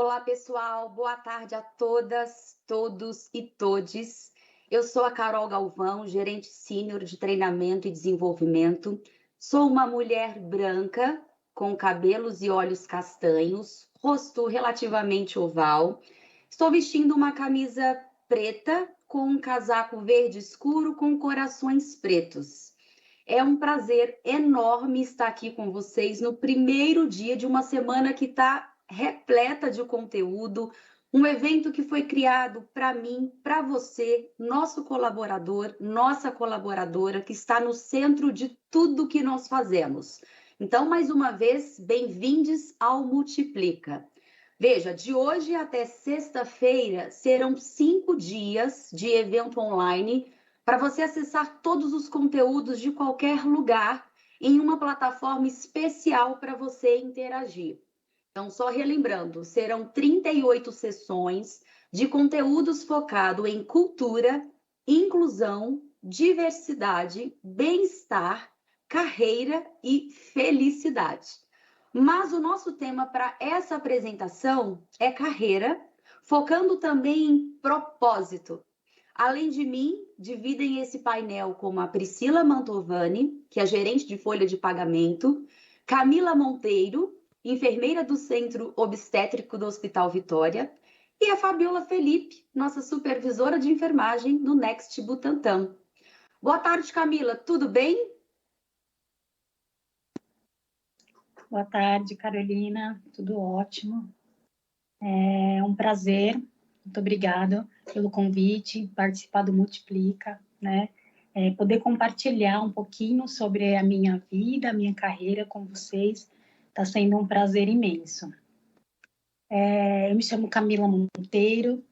Olá, pessoal. Boa tarde a todas, todos e todes. Eu sou a Carol Galvão, gerente sênior de treinamento e desenvolvimento. Sou uma mulher branca, com cabelos e olhos castanhos, rosto relativamente oval. Estou vestindo uma camisa preta com um casaco verde escuro com corações pretos. É um prazer enorme estar aqui com vocês no primeiro dia de uma semana que está repleta de conteúdo, um evento que foi criado para mim, para você, nosso colaborador, nossa colaboradora, que está no centro de tudo que nós fazemos. Então, mais uma vez, bem-vindos ao Multiplica. Veja, de hoje até sexta-feira serão 5 dias de evento online para você acessar todos os conteúdos de qualquer lugar em uma plataforma especial para você interagir. Então, só relembrando, serão 38 sessões de conteúdos focado em cultura, inclusão, diversidade, bem-estar, carreira e felicidade. Mas o nosso tema para essa apresentação é carreira, focando também em propósito. Além de mim, dividem esse painel com a Priscila Mantovani, que é gerente de folha de pagamento, Camila Monteiro, enfermeira do Centro Obstétrico do Hospital Vitória, e a Fabiola Felipe, nossa supervisora de enfermagem no Next Butantan. Boa tarde, Camila, tudo bem? Boa tarde, Carolina, tudo ótimo. É um prazer, muito obrigada pelo convite, participar do Multiplica, né? Poder compartilhar um pouquinho sobre a minha vida, a minha carreira com vocês, está sendo um prazer imenso. Eu me chamo Camila Monteiro,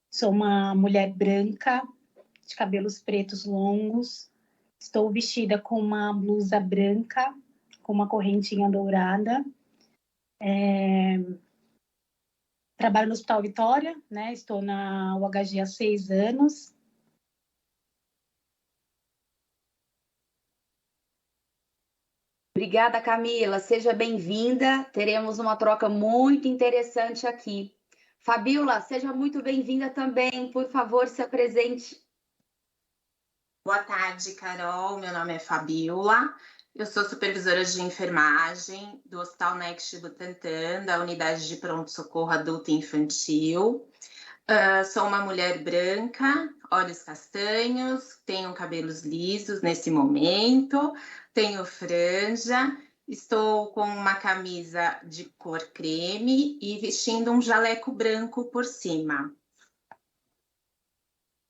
sou uma mulher branca, de cabelos pretos longos, estou vestida com uma blusa branca, com uma correntinha dourada. Trabalho no Hospital Vitória, né? Estou na UHG há 6 anos. Obrigada, Camila. Seja bem-vinda. Teremos uma troca muito interessante aqui. Fabiola, seja muito bem-vinda também. Por favor, se apresente. Boa tarde, Carol. Meu nome é Fabiola. Eu sou supervisora de enfermagem do Hospital Next Butantan, da unidade de pronto-socorro adulto e infantil. Sou uma mulher branca, olhos castanhos, tenho cabelos lisos nesse momento, tenho franja, estou com uma camisa de cor creme e vestindo um jaleco branco por cima.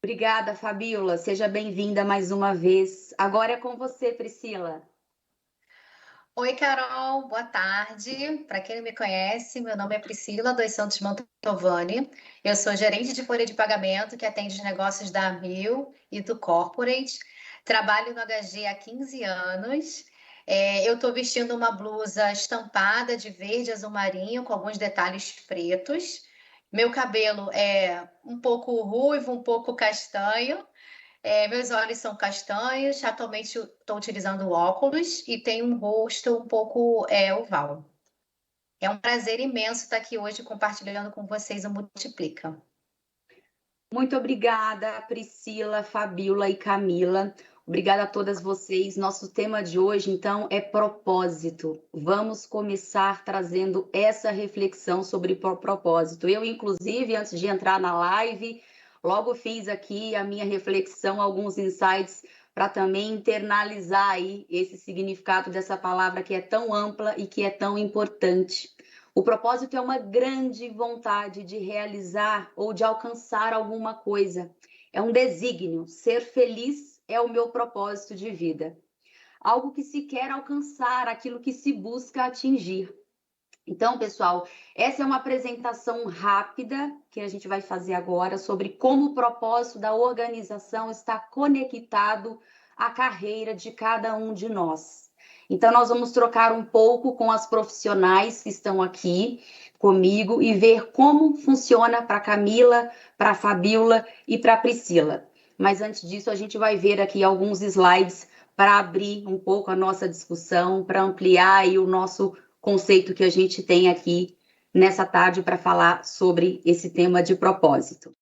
Obrigada, Fabiola. Seja bem-vinda mais uma vez. Agora é com você, Priscila. Oi, Carol, boa tarde. Para quem não me conhece, meu nome é Priscila dos Santos Mantovani. Eu sou gerente de folha de pagamento que atende os negócios da Amil e do Corporate. Trabalho no HG há 15 anos. Eu estou vestindo uma blusa estampada de verde azul marinho com alguns detalhes pretos. Meu cabelo é um pouco ruivo, um pouco castanho. Meus olhos são castanhos, atualmente estou utilizando óculos e tenho um rosto um pouco oval. É um prazer imenso estar aqui hoje compartilhando com vocês o Multiplica. Muito obrigada, Priscila, Fabiola e Camila. Obrigada a todas vocês. Nosso tema de hoje, então, é propósito. Vamos começar trazendo essa reflexão sobre propósito. Eu, inclusive, antes de entrar na live, logo fiz aqui a minha reflexão, alguns insights para também internalizar aí esse significado dessa palavra que é tão ampla e que é tão importante. O propósito é uma grande vontade de realizar ou de alcançar alguma coisa. É um desígnio. Ser feliz é o meu propósito de vida. Algo que se quer alcançar, aquilo que se busca atingir. Então, pessoal, essa é uma apresentação rápida que a gente vai fazer agora sobre como o propósito da organização está conectado à carreira de cada um de nós. Então, nós vamos trocar um pouco com as profissionais que estão aqui comigo e ver como funciona para a Camila, para a Fabiola e para a Priscila. Mas antes disso, a gente vai ver aqui alguns slides para abrir um pouco a nossa discussão, para ampliar aí o nosso conceito que a gente tem aqui nessa tarde para falar sobre esse tema de propósito.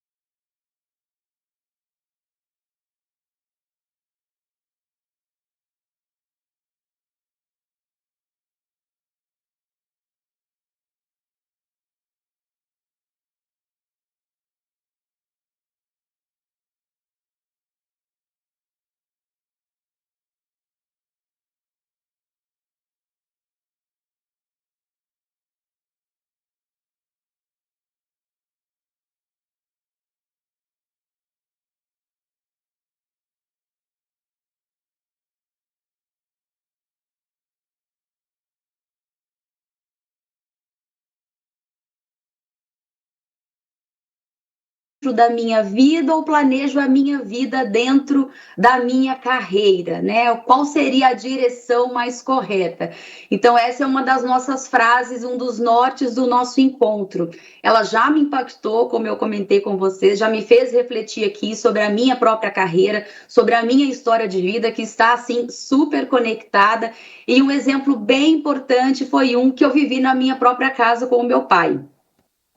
Da minha vida ou planejo a minha vida dentro da minha carreira, né? Qual seria a direção mais correta? Então, essa é uma das nossas frases, um dos nortes do nosso encontro. Ela já me impactou, como eu comentei com vocês, já me fez refletir aqui sobre a minha própria carreira, sobre a minha história de vida, que está, assim, super conectada. E um exemplo bem importante foi um que eu vivi na minha própria casa com o meu pai.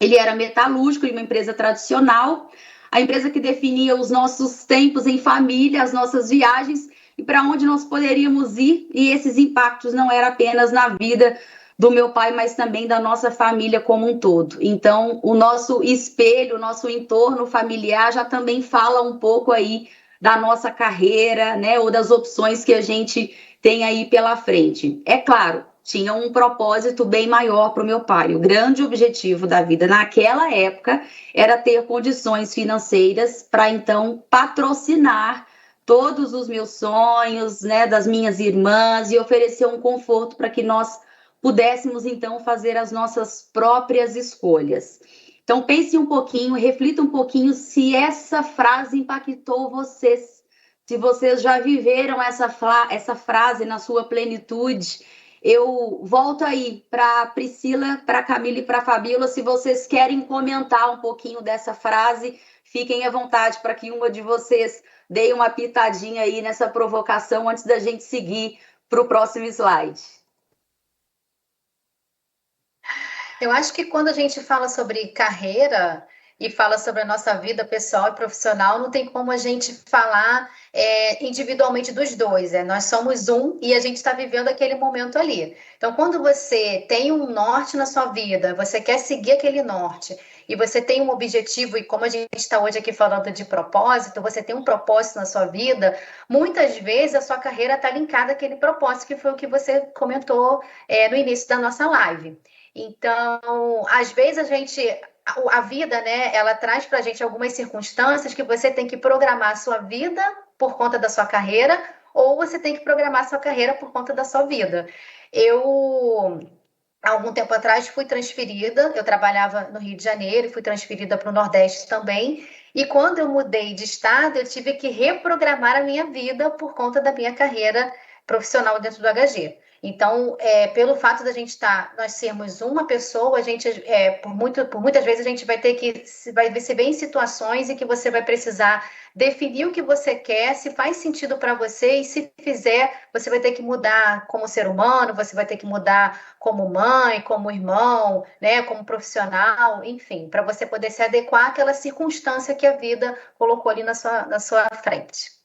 Ele era metalúrgico em uma empresa tradicional, a empresa que definia os nossos tempos em família, as nossas viagens e para onde nós poderíamos ir. E esses impactos não eram apenas na vida do meu pai, mas também da nossa família como um todo. Então, o nosso espelho, o nosso entorno familiar já também fala um pouco aí da nossa carreira, né, ou das opções que a gente tem aí pela frente. É claro, tinha um propósito bem maior para o meu pai. O grande objetivo da vida naquela época era ter condições financeiras para então patrocinar todos os meus sonhos, né, das minhas irmãs e oferecer um conforto para que nós pudéssemos então fazer as nossas próprias escolhas. Então pense um pouquinho, reflita um pouquinho se essa frase impactou vocês, se vocês já viveram essa frase na sua plenitude. Eu volto aí para a Priscila, para a Camila e para a Fabíola. Se vocês querem comentar um pouquinho dessa frase, fiquem à vontade para que uma de vocês dê uma pitadinha aí nessa provocação antes da gente seguir para o próximo slide. Eu acho que quando a gente fala sobre carreira e fala sobre a nossa vida pessoal e profissional, não tem como a gente falar individualmente dos dois. Nós somos um e a gente está vivendo aquele momento ali. Então, quando você tem um norte na sua vida, você quer seguir aquele norte e você tem um objetivo, e como a gente está hoje aqui falando de propósito, você tem um propósito na sua vida, muitas vezes a sua carreira está linkada àquele propósito, que foi o que você comentou no início da nossa live. Então, às vezes a vida, né, ela traz para a gente algumas circunstâncias que você tem que programar a sua vida por conta da sua carreira, ou você tem que programar a sua carreira por conta da sua vida. Eu, há algum tempo atrás, fui transferida, eu trabalhava no Rio de Janeiro, fui transferida para o Nordeste também, e quando eu mudei de estado, eu tive que reprogramar a minha vida por conta da minha carreira profissional dentro do HG. Então, pelo fato da gente nós sermos uma pessoa, a gente, por muitas vezes, a gente vai ter que se ver em situações em que você vai precisar definir o que você quer, se faz sentido para você, e se fizer, você vai ter que mudar como ser humano, você vai ter que mudar como mãe, como irmão, né, como profissional, enfim, para você poder se adequar àquela circunstância que a vida colocou ali na sua frente.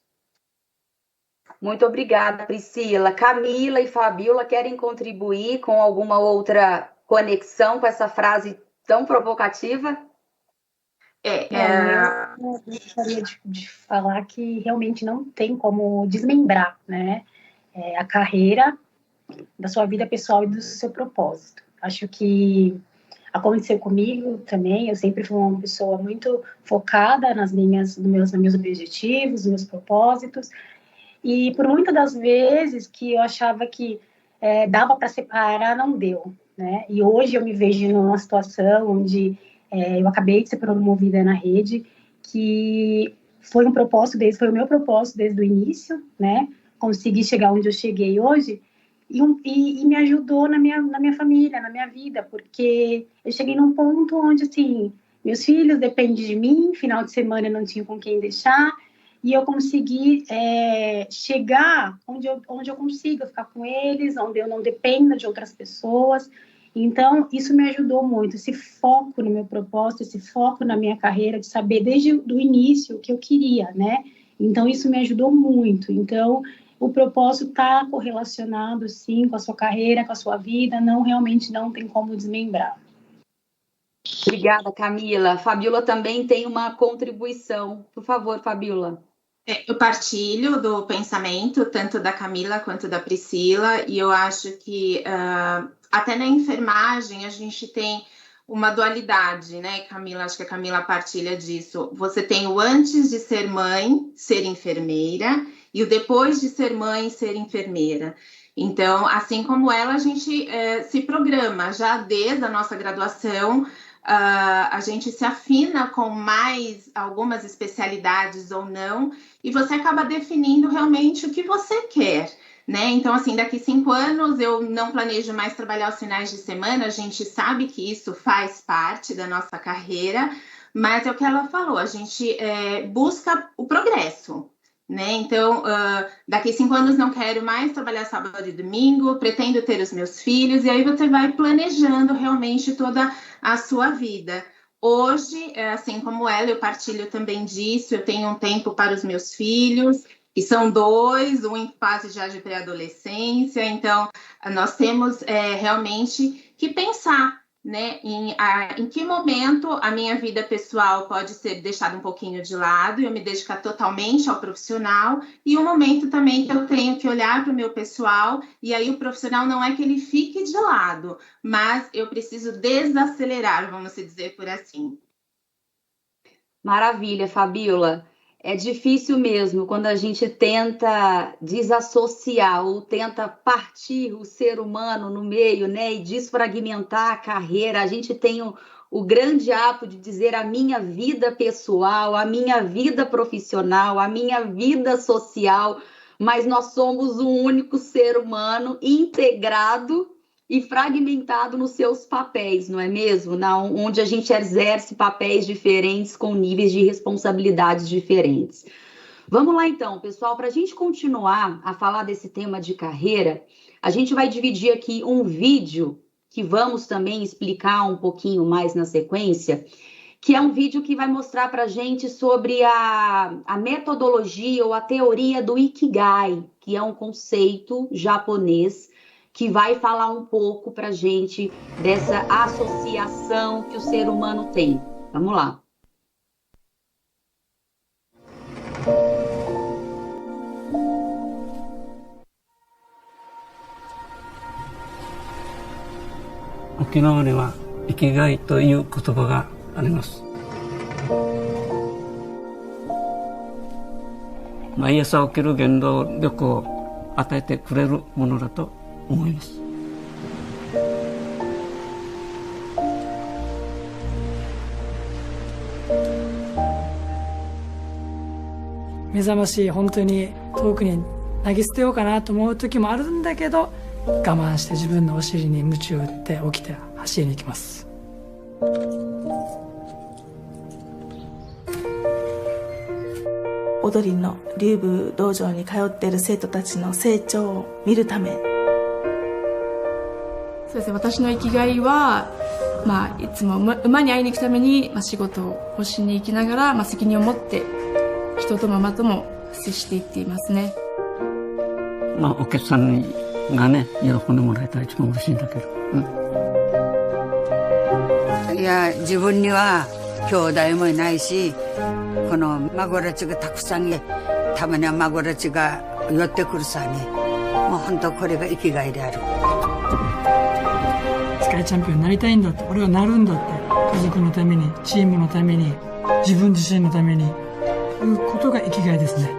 Muito obrigada, Priscila. Camila e Fabíola querem contribuir com alguma outra conexão com essa frase tão provocativa? Eu gostaria de falar que realmente não tem como desmembrar, né, a carreira da sua vida pessoal e do seu propósito. Acho que aconteceu comigo também. Eu sempre fui uma pessoa muito focada nos meus objetivos, nos meus propósitos. E por muitas das vezes que eu achava que dava para separar, não deu, né? E hoje eu me vejo numa situação onde eu acabei de ser promovida na rede, que foi foi o meu propósito desde o início, né? Consegui chegar onde eu cheguei hoje e me ajudou na minha família, na minha vida, porque eu cheguei num ponto onde, assim, meus filhos dependem de mim, final de semana eu não tinha com quem deixar, e eu consegui chegar onde eu consiga ficar com eles, onde eu não dependa de outras pessoas. Então, isso me ajudou muito, esse foco no meu propósito, esse foco na minha carreira, de saber desde o início o que eu queria, né? Então, isso me ajudou muito. Então, o propósito está correlacionado, sim, com a sua carreira, com a sua vida, realmente não tem como desmembrar. Obrigada, Camila. Fabiola também tem uma contribuição. Por favor, Fabiola. Eu partilho do pensamento, tanto da Camila quanto da Priscila, e eu acho que até na enfermagem a gente tem uma dualidade, né, Camila? Acho que a Camila partilha disso. Você tem o antes de ser mãe, ser enfermeira, e o depois de ser mãe, ser enfermeira. Então, assim como ela, a gente se programa já desde a nossa graduação. A gente se afina com mais algumas especialidades ou não, e você acaba definindo realmente o que você quer, né? Então, assim, daqui 5 anos eu não planejo mais trabalhar os finais de semana, a gente sabe que isso faz parte da nossa carreira, mas é o que ela falou, a gente busca o progresso, né? Então, daqui 5 anos não quero mais trabalhar sábado e domingo, pretendo ter os meus filhos, e aí você vai planejando realmente toda a sua vida. Hoje, assim como ela, eu partilho também disso, eu tenho um tempo para os meus filhos, que são 2, um em fase já de pré-adolescência, então nós temos realmente que pensar, né, em que momento a minha vida pessoal pode ser deixada um pouquinho de lado e eu me dedicar totalmente ao profissional, e o momento também que eu tenho que olhar para o meu pessoal, e aí o profissional não é que ele fique de lado, mas eu preciso desacelerar, vamos dizer por assim. Maravilha, Fabiola. É difícil mesmo quando a gente tenta desassociar ou tenta partir o ser humano no meio, né, e desfragmentar a carreira. A gente tem o grande ato de dizer a minha vida pessoal, a minha vida profissional, a minha vida social, mas nós somos um único ser humano integrado e fragmentado nos seus papéis, não é mesmo? Onde a gente exerce papéis diferentes com níveis de responsabilidades diferentes. Vamos lá então, pessoal, para a gente continuar a falar desse tema de carreira, a gente vai dividir aqui um vídeo que vamos também explicar um pouquinho mais na sequência, que é um vídeo que vai mostrar para a gente sobre a metodologia ou a teoria do Ikigai, que é um conceito japonês que vai falar um pouco para a gente dessa associação que o ser humano tem. Vamos lá. Okinawaでは生きがいという言葉があります。毎朝起きる原動力を与えてくれるものだと思います。目覚まし本当に遠くに投げ捨てようかなと思う時もあるんだけど、我慢して自分のお尻に鞭を打って起きて走りに行きます。踊りの龍武道場に通っている生徒たちの成長を見るため、そうですね、私の生きがいは、いつも馬に会いに行くために、仕事をしに行きながら、責任を持って人と馬とも接していっていますね。お客さんがね、喜んでもらえたら一番嬉しいんだけど、いや、自分には兄弟もいないし、この孫たちがたくさんたまには孫たちが寄ってくるさに、もう本当これが生きがいである。世界チャンピオンになりたいんだって、俺はなるんだって、家族のために、チームのために、自分自身のために、いうことが生きがいですね。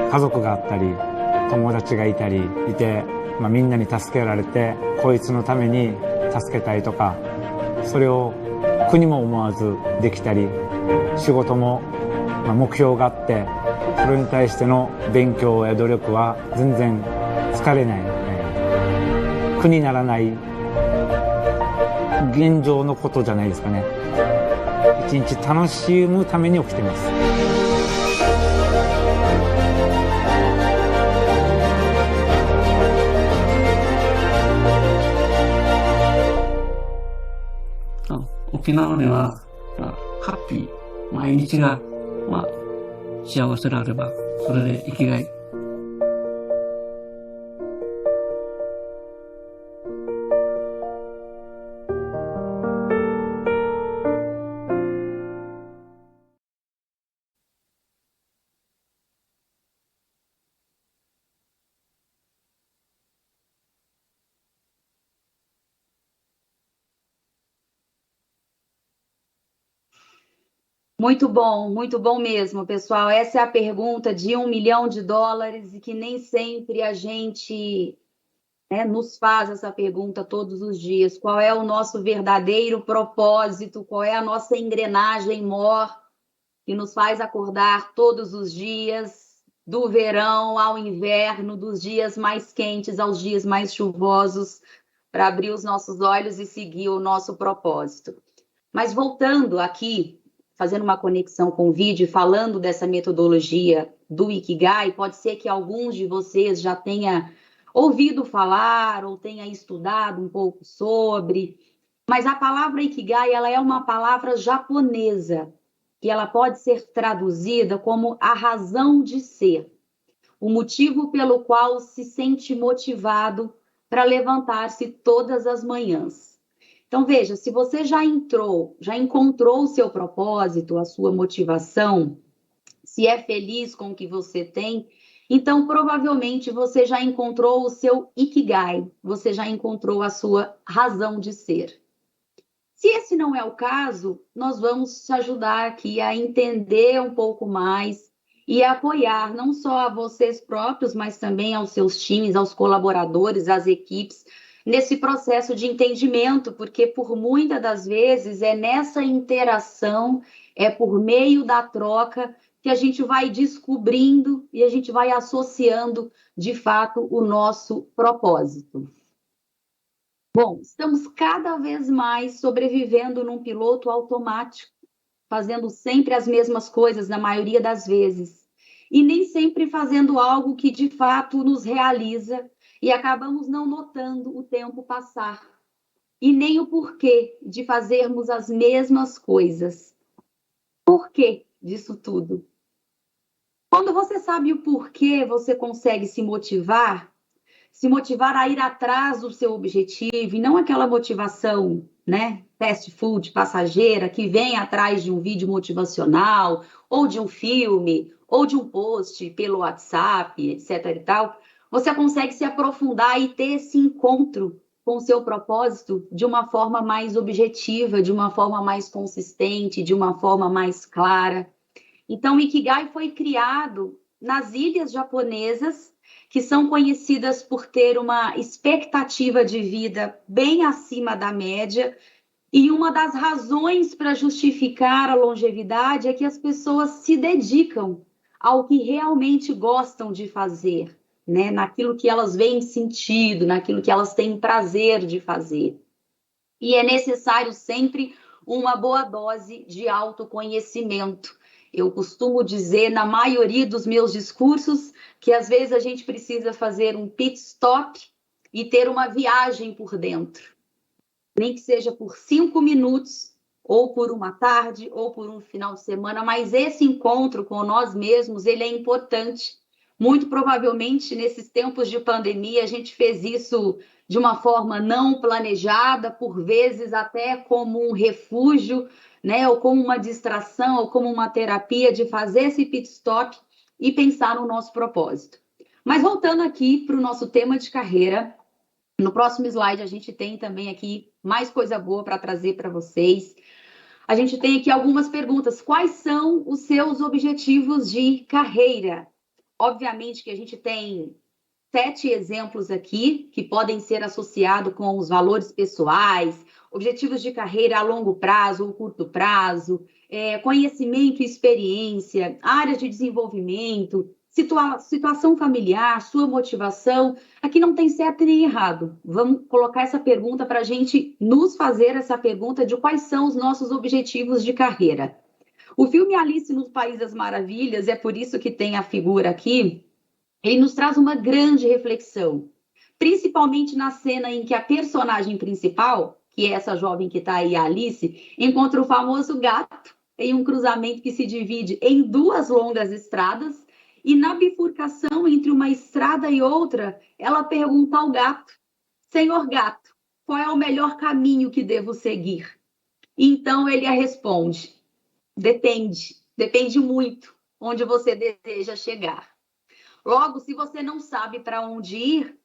家族があったり友達がいたりいて、みんなに助けられてこいつのために助けたいとか、それを苦にも思わずできたり、仕事も目標があってそれに対しての勉強や努力は全然疲れない、苦にならない現状のことじゃないですかね。一日楽しむために起きてます。沖縄では、ハッピー、毎日が、幸せであれば、それで生きがい。Muito bom mesmo, pessoal. Essa é a pergunta de $1 milhão e que nem sempre a gente nos faz essa pergunta todos os dias. Qual é o nosso verdadeiro propósito? Qual é a nossa engrenagem mor que nos faz acordar todos os dias, do verão ao inverno, dos dias mais quentes aos dias mais chuvosos, para abrir os nossos olhos e seguir o nosso propósito. Mas voltando aqui, fazendo uma conexão com o vídeo, falando dessa metodologia do Ikigai, pode ser que alguns de vocês já tenham ouvido falar ou tenha estudado um pouco sobre, mas a palavra Ikigai, ela é uma palavra japonesa, que ela pode ser traduzida como a razão de ser, o motivo pelo qual se sente motivado para levantar-se todas as manhãs. Então, veja, se você já encontrou o seu propósito, a sua motivação, se é feliz com o que você tem, então provavelmente você já encontrou o seu Ikigai, você já encontrou a sua razão de ser. Se esse não é o caso, nós vamos te ajudar aqui a entender um pouco mais e a apoiar não só a vocês próprios, mas também aos seus times, aos colaboradores, às equipes, nesse processo de entendimento, porque por muitas das vezes é nessa interação, é por meio da troca que a gente vai descobrindo e a gente vai associando, de fato, o nosso propósito. Bom, estamos cada vez mais sobrevivendo num piloto automático, fazendo sempre as mesmas coisas na maioria das vezes, e nem sempre fazendo algo que, de fato, nos realiza, e acabamos não notando o tempo passar, e nem o porquê de fazermos as mesmas coisas. Por que disso tudo? Quando você sabe o porquê, você consegue se motivar a ir atrás do seu objetivo, e não aquela motivação, fast food, passageira, que vem atrás de um vídeo motivacional, ou de um filme, ou de um post pelo WhatsApp, etc. e tal. Você consegue se aprofundar e ter esse encontro com o seu propósito de uma forma mais objetiva, de uma forma mais consistente, de uma forma mais clara. Então, o Ikigai foi criado nas ilhas japonesas, que são conhecidas por ter uma expectativa de vida bem acima da média, e uma das razões para justificar a longevidade é que as pessoas se dedicam ao que realmente gostam de fazer, naquilo que elas veem sentido, naquilo que elas têm prazer de fazer. E é necessário sempre uma boa dose de autoconhecimento. Eu costumo dizer, na maioria dos meus discursos, que às vezes a gente precisa fazer um pit stop e ter uma viagem por dentro. Nem que seja por 5 minutos, ou por uma tarde, ou por um final de semana, mas esse encontro com nós mesmos, ele é importante. Muito provavelmente, nesses tempos de pandemia, a gente fez isso de uma forma não planejada, por vezes até como um refúgio, ou como uma distração, ou como uma terapia de fazer esse pit stop e pensar no nosso propósito. Mas voltando aqui para o nosso tema de carreira, no próximo slide a gente tem também aqui mais coisa boa para trazer para vocês. A gente tem aqui algumas perguntas. Quais são os seus objetivos de carreira? Obviamente que a gente tem 7 exemplos aqui que podem ser associados com os valores pessoais, objetivos de carreira a longo prazo ou curto prazo, conhecimento e experiência, áreas de desenvolvimento, situação familiar, sua motivação. Aqui não tem certo nem errado. Vamos colocar essa pergunta para a gente nos fazer essa pergunta de quais são os nossos objetivos de carreira. O filme Alice no País das Maravilhas, é por isso que tem a figura aqui, ele nos traz uma grande reflexão, principalmente na cena em que a personagem principal, que é essa jovem que está aí, a Alice, encontra o famoso gato em um cruzamento que se divide em 2 longas estradas, e na bifurcação entre uma estrada e outra, ela pergunta ao gato: Senhor gato, qual é o melhor caminho que devo seguir? Então ele a responde: depende muito onde você deseja chegar. Logo, se você não sabe para onde ir,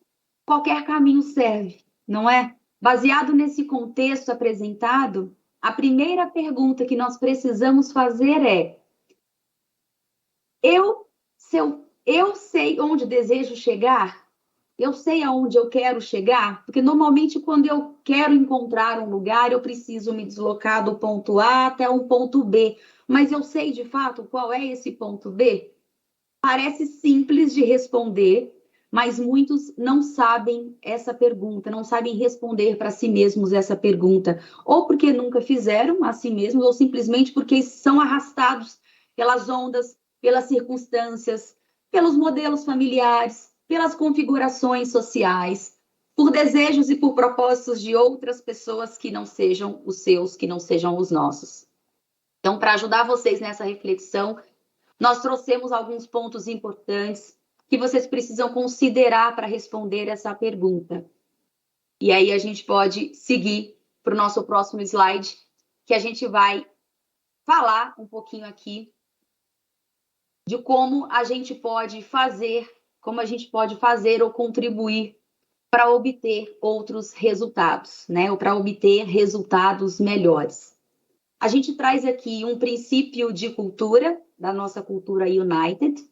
qualquer caminho serve, não é? Baseado nesse contexto apresentado, a primeira pergunta que nós precisamos fazer é: eu sei onde desejo chegar? Eu sei aonde eu quero chegar? Porque normalmente quando eu quero encontrar um lugar, eu preciso me deslocar do ponto A até um ponto B. Mas eu sei de fato qual é esse ponto B? Parece simples de responder, mas muitos não sabem essa pergunta, não sabem responder para si mesmos essa pergunta, ou porque nunca fizeram a si mesmos, ou simplesmente porque são arrastados pelas ondas, pelas circunstâncias, pelos modelos familiares, pelas configurações sociais, por desejos e por propósitos de outras pessoas que não sejam os seus, que não sejam os nossos. Então, para ajudar vocês nessa reflexão, nós trouxemos alguns pontos importantes que vocês precisam considerar para responder essa pergunta. E aí a gente pode seguir para o nosso próximo slide, que a gente vai falar um pouquinho aqui de como a gente pode fazer ou contribuir para obter outros resultados, né? Ou para obter resultados melhores. A gente traz aqui um princípio de cultura, da nossa cultura United,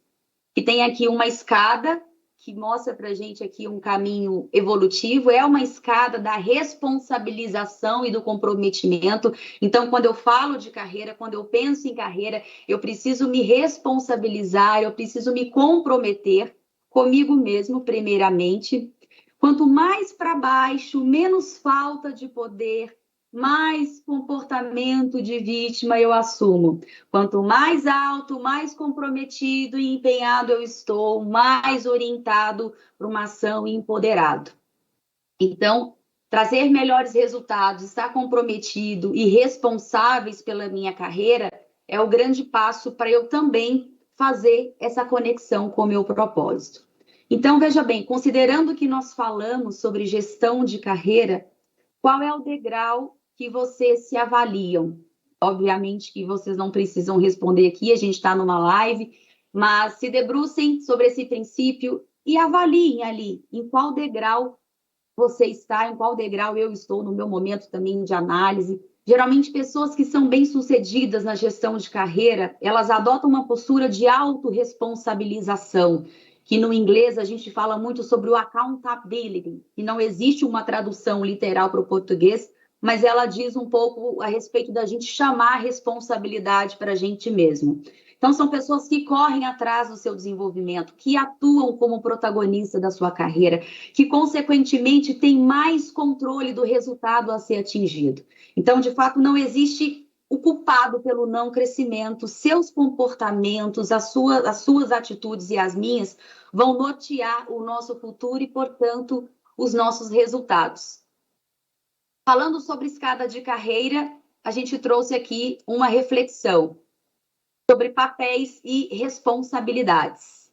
que tem aqui uma escada que mostra para a gente aqui um caminho evolutivo, é uma escada da responsabilização e do comprometimento. Então, quando eu falo de carreira, quando eu penso em carreira, eu preciso me responsabilizar, eu preciso me comprometer comigo mesmo, primeiramente. Quanto mais para baixo, menos falta de poder, mais comportamento de vítima eu assumo. Quanto mais alto, mais comprometido e empenhado eu estou, mais orientado para uma ação e empoderado. Então, trazer melhores resultados, estar comprometido e responsáveis pela minha carreira é o grande passo para eu também fazer essa conexão com o meu propósito. Então, veja bem, considerando que nós falamos sobre gestão de carreira, qual é o degrau que vocês se avaliam? Obviamente que vocês não precisam responder aqui, a gente está numa live, mas se debrucem sobre esse princípio e avaliem ali em qual degrau você está, em qual degrau eu estou no meu momento também de análise. Geralmente, pessoas que são bem-sucedidas na gestão de carreira, elas adotam uma postura de autorresponsabilização, que no inglês a gente fala muito sobre o accountability, e não existe uma tradução literal para o português, mas ela diz um pouco a respeito da gente chamar a responsabilidade para a gente mesmo. Então, são pessoas que correm atrás do seu desenvolvimento, que atuam como protagonista da sua carreira, que, consequentemente, têm mais controle do resultado a ser atingido. Então, de fato, não existe o culpado pelo não crescimento. Seus comportamentos, as suas atitudes e as minhas vão nortear o nosso futuro e, portanto, os nossos resultados. Falando sobre escada de carreira, a gente trouxe aqui uma reflexão sobre papéis e responsabilidades.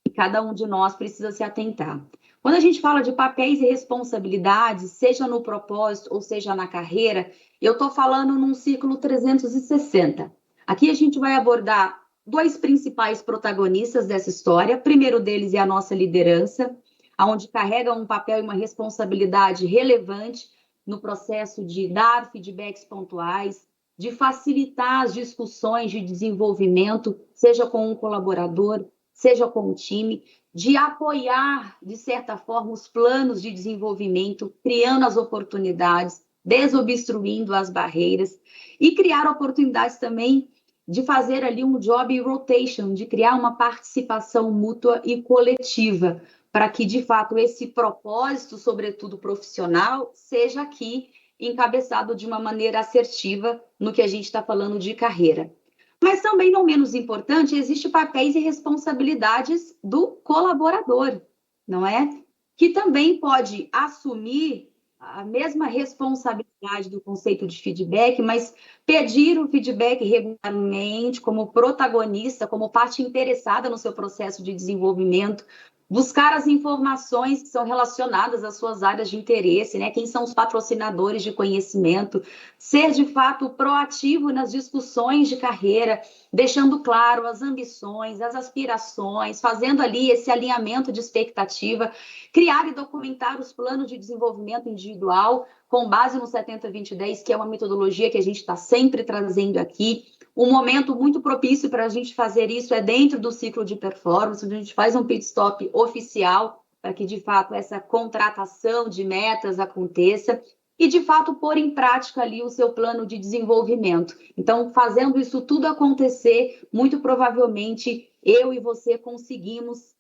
E cada um de nós precisa se atentar. Quando a gente fala de papéis e responsabilidades, seja no propósito ou seja na carreira, eu estou falando num círculo 360. Aqui a gente vai abordar 2 principais protagonistas dessa história. O primeiro deles é a nossa liderança, onde carrega um papel e uma responsabilidade relevante no processo de dar feedbacks pontuais, de facilitar as discussões de desenvolvimento, seja com um colaborador, seja com um time, de apoiar, de certa forma, os planos de desenvolvimento, criando as oportunidades, desobstruindo as barreiras, e criar oportunidades também de fazer ali um job rotation, de criar uma participação mútua e coletiva, para que, de fato, esse propósito, sobretudo profissional, seja aqui encabeçado de uma maneira assertiva no que a gente está falando de carreira. Mas também, não menos importante, existem papéis e responsabilidades do colaborador, não é? Que também pode assumir a mesma responsabilidade do conceito de feedback, mas pedir o feedback regularmente, como protagonista, como parte interessada no seu processo de desenvolvimento, buscar as informações que são relacionadas às suas áreas de interesse, né? Quem são os patrocinadores de conhecimento, ser de fato proativo nas discussões de carreira, deixando claro as ambições, as aspirações, fazendo ali esse alinhamento de expectativa, criar e documentar os planos de desenvolvimento individual com base no 70-20-10, que é uma metodologia que a gente está sempre trazendo aqui. Um momento muito propício para a gente fazer isso é dentro do ciclo de performance, onde a gente faz um pit stop oficial para que, de fato, essa contratação de metas aconteça e, de fato, pôr em prática ali o seu plano de desenvolvimento. Então, fazendo isso tudo acontecer, muito provavelmente eu e você conseguimos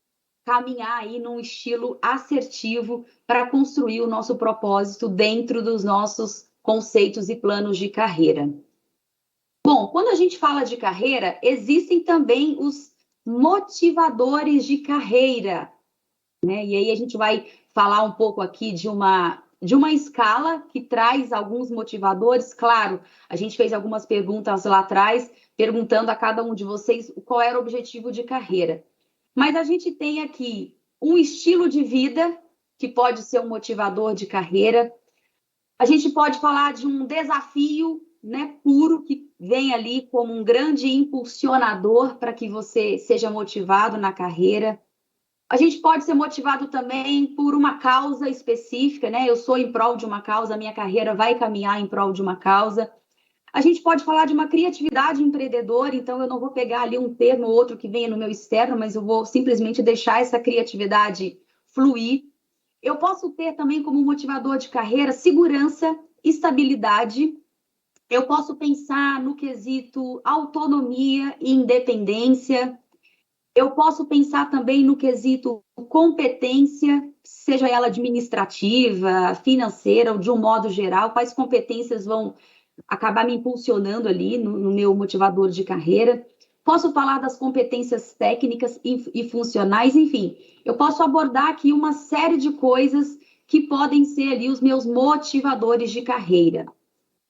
caminhar aí num estilo assertivo para construir o nosso propósito dentro dos nossos conceitos e planos de carreira. Bom, quando a gente fala de carreira, existem também os motivadores de carreira, né? E aí a gente vai falar um pouco aqui de uma escala que traz alguns motivadores. Claro, a gente fez algumas perguntas lá atrás, perguntando a cada um de vocês qual era o objetivo de carreira. Mas a gente tem aqui um estilo de vida, que pode ser um motivador de carreira. A gente pode falar de um desafio, né, puro, que vem ali como um grande impulsionador para que você seja motivado na carreira. A gente pode ser motivado também por uma causa específica, né? Eu sou em prol de uma causa, a minha carreira vai caminhar em prol de uma causa. A gente pode falar de uma criatividade empreendedora, então eu não vou pegar ali um termo ou outro que venha no meu externo, mas eu vou simplesmente deixar essa criatividade fluir. Eu posso ter também como motivador de carreira segurança, estabilidade. Eu posso pensar no quesito autonomia e independência. Eu posso pensar também no quesito competência, seja ela administrativa, financeira ou de um modo geral, quais competências vão acabar me impulsionando ali no meu motivador de carreira. Posso falar das competências técnicas e funcionais, enfim, eu posso abordar aqui uma série de coisas que podem ser ali os meus motivadores de carreira.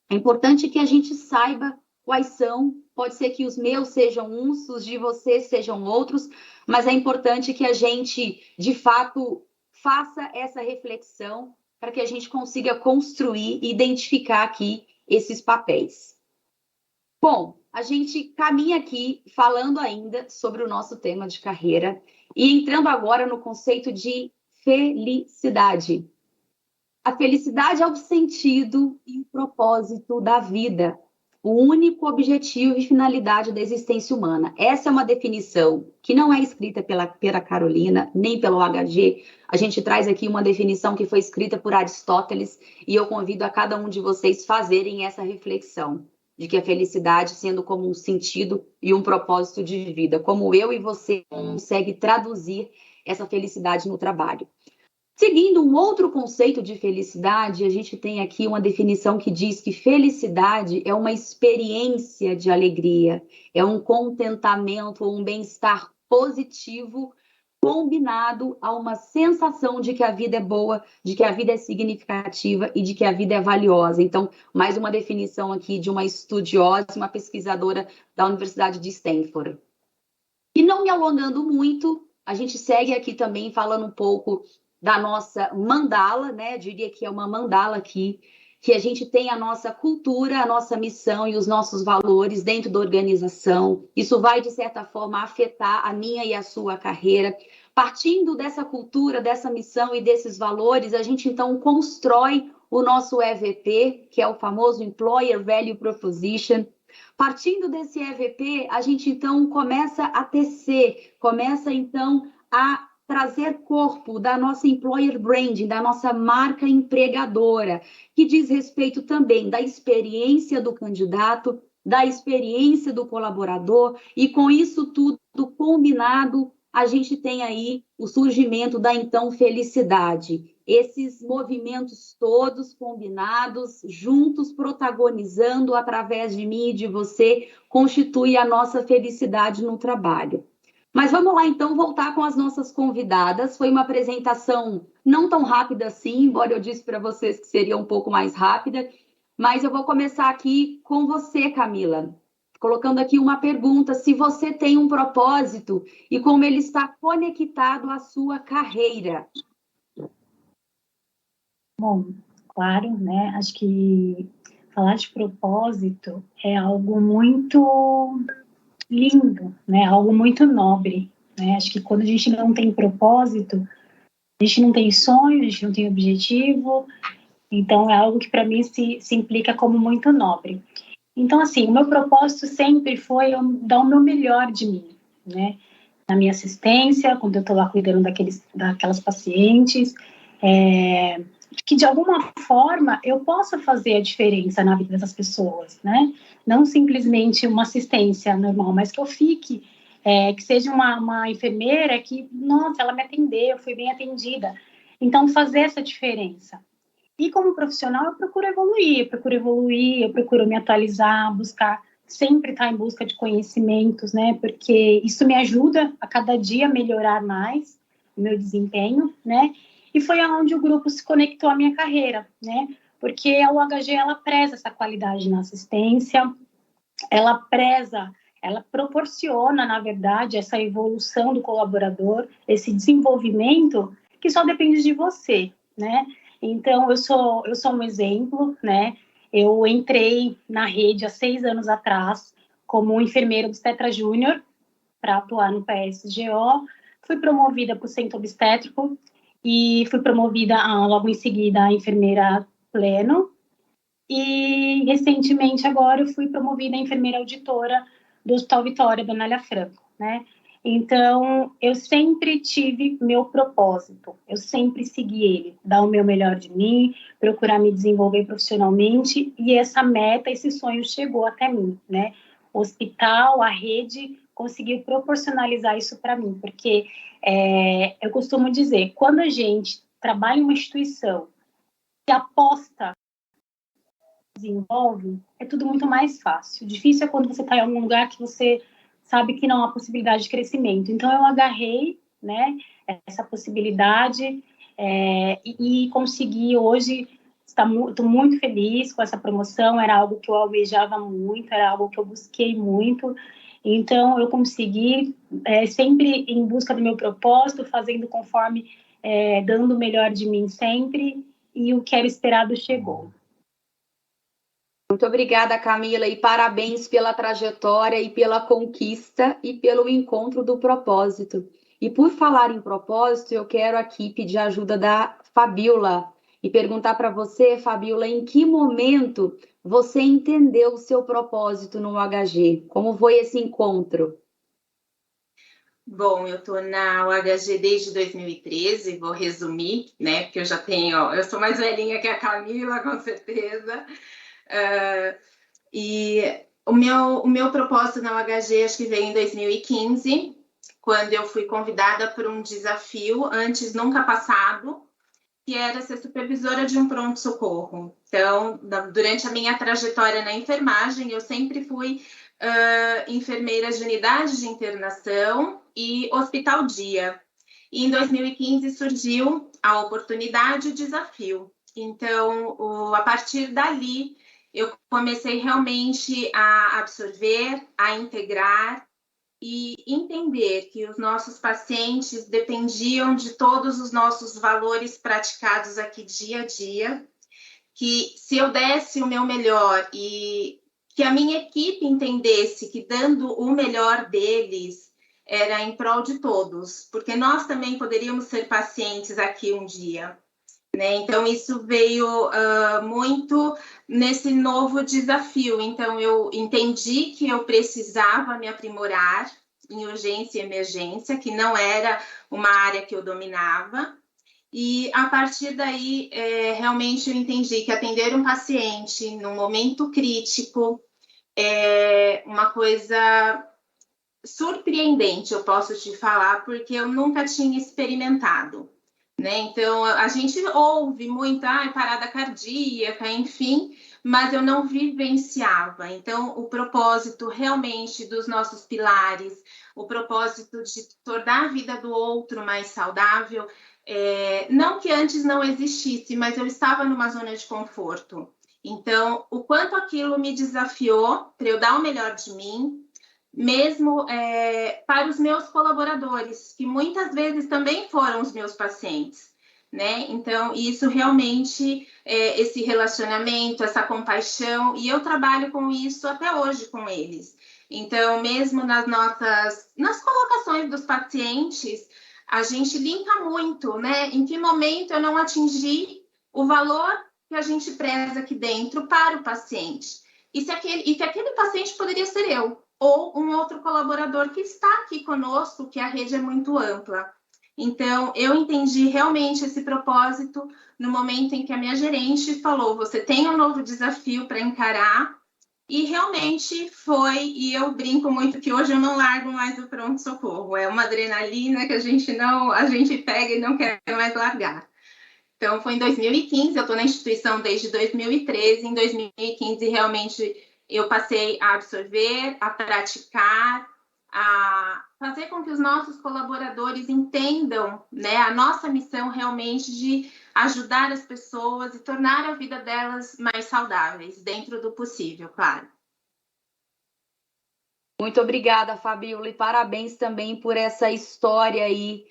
É importante que a gente saiba quais são, pode ser que os meus sejam uns, os de vocês sejam outros, mas é importante que a gente, de fato, faça essa reflexão para que a gente consiga construir e identificar aqui esses papéis. Bom, a gente caminha aqui falando ainda sobre o nosso tema de carreira e entrando agora no conceito de felicidade. A felicidade é o sentido e o propósito da vida, o único objetivo e finalidade da existência humana. Essa é uma definição que não é escrita pela Carolina, nem pelo HG. A gente traz aqui uma definição que foi escrita por Aristóteles e eu convido a cada um de vocês fazerem essa reflexão de que a felicidade sendo como um sentido e um propósito de vida, como eu e você consegue traduzir essa felicidade no trabalho. Seguindo um outro conceito de felicidade, a gente tem aqui uma definição que diz que felicidade é uma experiência de alegria, é um contentamento ou um bem-estar positivo combinado a uma sensação de que a vida é boa, de que a vida é significativa e de que a vida é valiosa. Então, mais uma definição aqui de uma estudiosa, uma pesquisadora da Universidade de Stanford. E não me alongando muito, a gente segue aqui também falando um pouco da nossa mandala, né? Eu diria que é uma mandala aqui, que a gente tem a nossa cultura, a nossa missão e os nossos valores dentro da organização. Isso vai, de certa forma, afetar a minha e a sua carreira. Partindo dessa cultura, dessa missão e desses valores, a gente, então, constrói o nosso EVP, que é o famoso Employer Value Proposition. Partindo desse EVP, a gente, então, começa a tecer, começa, então, a trazer corpo da nossa employer branding, da nossa marca empregadora, que diz respeito também da experiência do candidato, da experiência do colaborador, e com isso tudo combinado, a gente tem aí o surgimento da, então, felicidade. Esses movimentos todos combinados, juntos, protagonizando através de mim e de você, constitui a nossa felicidade no trabalho. Mas vamos lá, então, voltar com as nossas convidadas. Foi uma apresentação não tão rápida assim, embora eu disse para vocês que seria um pouco mais rápida. Mas eu vou começar aqui com você, Camila, colocando aqui uma pergunta: se você tem um propósito e como ele está conectado à sua carreira. Bom, claro, né? Acho que falar de propósito é algo muito lindo, né? Algo muito nobre, né? Acho que quando a gente não tem propósito, a gente não tem sonho, a gente não tem objetivo. Então, é algo que para mim se implica como muito nobre. Então, assim, o meu propósito sempre foi dar o meu melhor de mim, né? Na minha assistência, quando eu estou lá cuidando daquelas pacientes, que de alguma forma eu possa fazer a diferença na vida dessas pessoas, né? Não simplesmente uma assistência normal, mas que eu fique, que seja uma enfermeira que, nossa, ela me atendeu, eu fui bem atendida. Então, fazer essa diferença. E como profissional, eu procuro evoluir, eu procuro me atualizar, buscar, sempre estar em busca de conhecimentos, né? Porque isso me ajuda a cada dia melhorar mais o meu desempenho, né? E foi aonde o grupo se conectou à minha carreira, né? Porque a UHG, ela preza essa qualidade na assistência, ela proporciona, na verdade, essa evolução do colaborador, esse desenvolvimento que só depende de você, né? Então, eu sou um exemplo, né? Eu entrei na rede há 6 anos atrás como enfermeira obstetra júnior para atuar no PSGO, fui promovida para o centro obstétrico e fui promovida logo em seguida a enfermeira pleno. E recentemente agora eu fui promovida a enfermeira auditora do Hospital Vitória, da Anália Franco, né? Então, eu sempre tive meu propósito, eu sempre segui ele, dar o meu melhor de mim, procurar me desenvolver profissionalmente, e essa meta, esse sonho chegou até mim, né? O hospital, a rede, conseguiu proporcionalizar isso para mim, porque eu costumo dizer, quando a gente trabalha em uma instituição que aposta, desenvolve, é tudo muito mais fácil. O difícil é quando você está em algum lugar que você sabe que não há possibilidade de crescimento. Então, eu agarrei, né, essa possibilidade e consegui hoje. Estou muito feliz com essa promoção. Era algo que eu almejava muito, era algo que eu busquei muito. Então, eu consegui, sempre em busca do meu propósito, fazendo conforme, dando o melhor de mim sempre, e o que era esperado chegou. Muito obrigada, Camila, e parabéns pela trajetória e pela conquista e pelo encontro do propósito. E por falar em propósito, eu quero aqui pedir a ajuda da Fabiola e perguntar para você, Fabiola, em que momento você entendeu o seu propósito no UHG? Como foi esse encontro? Bom, eu estou na UHG desde 2013, vou resumir, né? Porque eu sou mais velhinha que a Camila, com certeza. E o meu propósito na UHG acho que veio em 2015, quando eu fui convidada por um desafio antes nunca passado, que era ser supervisora de um pronto-socorro. Então, durante a minha trajetória na enfermagem, eu sempre fui enfermeira de unidade de internação e hospital dia. E em 2015 surgiu a oportunidade e o desafio. Então, a partir dali, eu comecei realmente a absorver, a integrar e entender que os nossos pacientes dependiam de todos os nossos valores praticados aqui dia a dia, que se eu desse o meu melhor e que a minha equipe entendesse que dando o melhor deles era em prol de todos, porque nós também poderíamos ser pacientes aqui um dia. Né? Então, isso veio muito nesse novo desafio. Então, eu entendi que eu precisava me aprimorar em urgência e emergência, que não era uma área que eu dominava. E, a partir daí, realmente eu entendi que atender um paciente num momento crítico é uma coisa surpreendente, eu posso te falar, porque eu nunca tinha experimentado. né? Então, a gente ouve muito, parada cardíaca, enfim, mas eu não vivenciava. Então, o propósito realmente dos nossos pilares, o propósito de tornar a vida do outro mais saudável, não que antes não existisse, mas eu estava numa zona de conforto. Então, o quanto aquilo me desafiou para eu dar o melhor de mim, mesmo para os meus colaboradores, que muitas vezes também foram os meus pacientes, né? Então, isso realmente, esse relacionamento, essa compaixão, e eu trabalho com isso até hoje com eles. Então, mesmo nas colocações dos pacientes, a gente linka muito, né? Em que momento eu não atingi o valor que a gente preza aqui dentro para o paciente. E que aquele paciente poderia ser eu, ou um outro colaborador que está aqui conosco, que a rede é muito ampla. Então, eu entendi realmente esse propósito no momento em que a minha gerente falou, você tem um novo desafio para encarar, e realmente foi, e eu brinco muito que hoje eu não largo mais o pronto-socorro, é uma adrenalina que a gente pega e não quer mais largar. Então, foi em 2015, eu estou na instituição desde 2013, em 2015 realmente eu passei a absorver, a praticar, a fazer com que os nossos colaboradores entendam, né, a nossa missão realmente de ajudar as pessoas e tornar a vida delas mais saudáveis, dentro do possível, claro. Muito obrigada, Fabíola, e parabéns também por essa história aí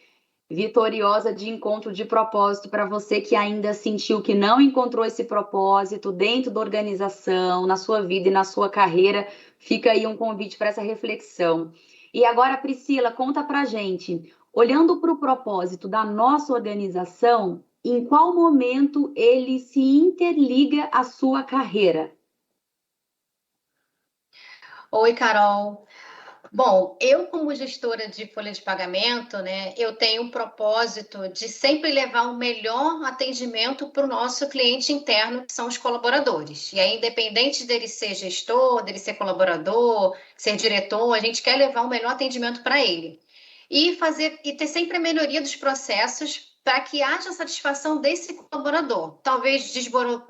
vitoriosa de encontro de propósito para você que ainda sentiu que não encontrou esse propósito dentro da organização, na sua vida e na sua carreira. Fica aí um convite para essa reflexão. E agora, Priscila, conta pra gente, olhando para o propósito da nossa organização, em qual momento ele se interliga à sua carreira? Oi, Carol. Bom, eu como gestora de folha de pagamento, né, eu tenho um propósito de sempre levar o melhor atendimento para o nosso cliente interno, que são os colaboradores. E aí, independente dele ser gestor, dele ser colaborador, ser diretor, a gente quer levar o melhor atendimento para ele. E ter sempre a melhoria dos processos para que haja satisfação desse colaborador. Talvez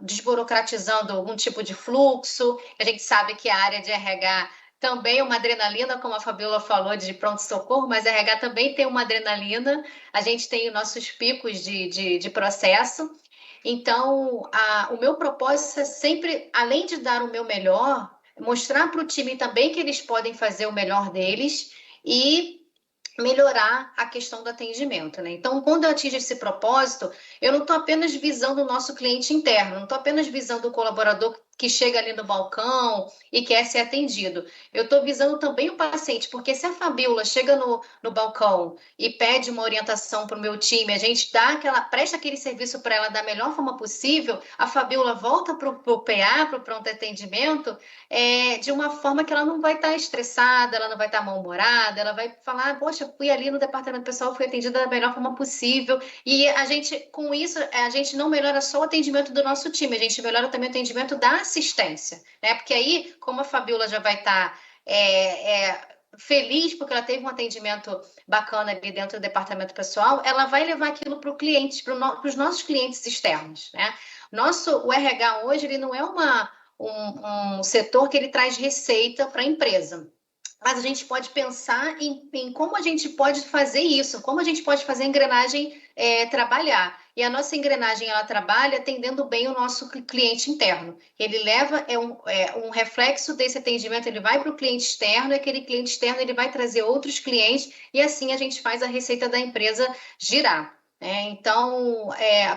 desburocratizando algum tipo de fluxo. A gente sabe que a área de RH também uma adrenalina, como a Fabíola falou, de pronto-socorro, mas a RH também tem uma adrenalina, a gente tem os nossos picos de processo. Então, o meu propósito é sempre, além de dar o meu melhor, mostrar para o time também que eles podem fazer o melhor deles e melhorar a questão do atendimento, né? Então, quando eu atingo esse propósito, eu não estou apenas visando o nosso cliente interno, não estou apenas visando o colaborador que chega ali no balcão e quer ser atendido. Eu estou visando também o paciente, porque se a Fabíola chega no balcão e pede uma orientação para o meu time, a gente presta aquele serviço para ela da melhor forma possível, a Fabíola volta para o PA, para o pronto atendimento, de uma forma que ela não vai estar estressada, ela não vai estar mal-humorada, ela vai falar, poxa, fui ali no departamento pessoal, fui atendida da melhor forma possível. E a gente, com isso, a gente não melhora só o atendimento do nosso time, a gente melhora também o atendimento da assistência, né? Porque aí, como a Fabíola já vai estar feliz porque ela teve um atendimento bacana ali dentro do departamento pessoal, ela vai levar aquilo para o cliente, para os nossos clientes externos, né? O RH hoje, ele não é um setor que ele traz receita para a empresa. Mas a gente pode pensar em como a gente pode fazer isso, como a gente pode fazer a engrenagem trabalhar. E a nossa engrenagem, ela trabalha atendendo bem o nosso cliente interno. Ele leva, um reflexo desse atendimento, ele vai para o cliente externo, e aquele cliente externo ele vai trazer outros clientes, e assim a gente faz a receita da empresa girar. Então,